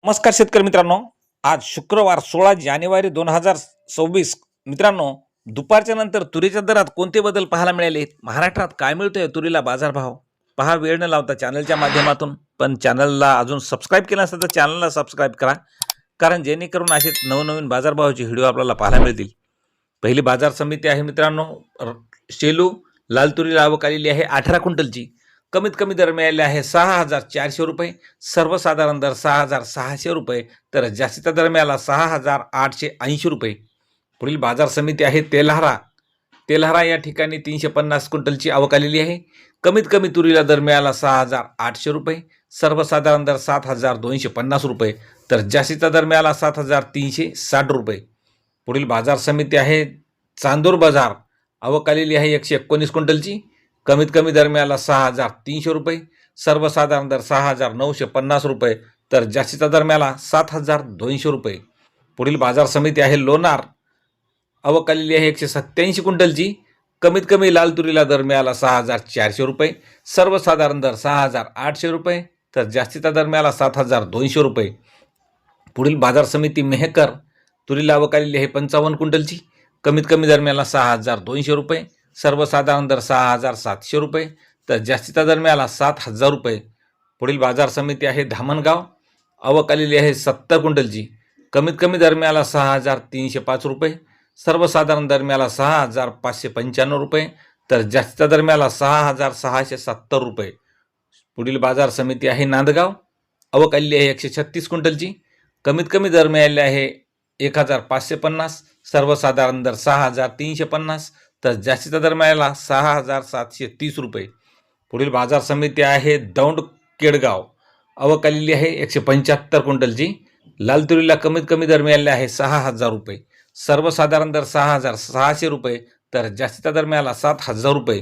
नमस्कार शेतकरी मित्रांनो, आज शुक्रवार 16 जानेवारी 2026 मित्रांनो, दुपारच्या नंतर तुरीच्या दरात कोणते बदल पाहायला मिळाले? महाराष्ट्रात काय मिळतोय तुरीला बाजारभाव? पहा, वेळ न लावता चॅनलच्या माध्यमातून, पण चॅनलला अजून सबस्क्राईब केलं नसेल तर चॅनलला सबस्क्राईब करा, कारण जेणेकरून असेच नवनवीन बाजारभावाचे व्हिडिओ आपल्याला पाहायला मिळतील. पहिली बाजार समिती आहे मित्रांनो, शेलू लाल तुरीला आवक आलेली आहे 18 क्विंटलची. कमीत कमी दर मिळाले आहे 6,400 रुपये, सर्वसाधारण दर 6,600 रुपये, तर जास्तीचा दर मिळाला 6,880 रुपये. पुढील बाजार समिती आहे तेल्हारा या ठिकाणी 350 क्विंटलची आवक आलेली आहे. कमीत कमी तुरीला दर मिळाला 6,800 रुपये, सर्वसाधारण दर 7,250 रुपये, तर जास्तीचा दर मिळाला 7,360 रुपये. पुढील बाजार समिती आहे चांदूर बाजार, आवक आलेली आहे 119 क्विंटलची. कमीत कमी दर मिळाला 6,300 रुपये, सर्वसाधारण दर 6,950 रुपये, तर जास्तीचा दर मिळाला 7,200 रुपये. पुढील बाजार समिती आहे लोणार, आवक आलेली आहे 187 क्विंटलची. कमीत कमी लाल तुरीला दर मिळाला 6,400 रुपये, सर्वसाधारण दर 6,800 रुपये, तर जास्तीचा दर मिळाला 7,200 रुपये. पुढील बाजार समिती मेहकर, तुरीला आवक आलेली आहे 55 क्विंटलची. कमीत कमी दर मिळाला 6,200 रुपये, सर्वसाधारण दर 6,700 रुपये, तर जास्तीचा दर मिळाला 7,000 रुपये. पुढील बाजार समिती आहे धामणगाव, आवक आलेली आहे 70 क्विंटलची. कमीत कमी दर मिळाला 6,305 रुपये, सर्वसाधारण दर मिळाला 6,595 रुपये, तर जास्तीचा दर मिळाला 6,670 रुपये. पुढील बाजार समिती आहे नांदगाव, आवक आलेली आहे 136 क्विंटलची. कमीत कमी दर मिळाले आहे 1,550, सर्वसाधारण दर 6,350, तर जास्तीचा दर मिळाला 6,730 रुपये. पुढील बाजार समिती आहे दौंड केडगाव, आवक आलेली आहे 175 क्विंटलची. लाल तुरीला कमीत कमी दर मिळाले आहे 6,000 रुपये, सर्वसाधारण दर 6,600 रुपये, तर जास्तीचा दर मिळाला 7,000 रुपये.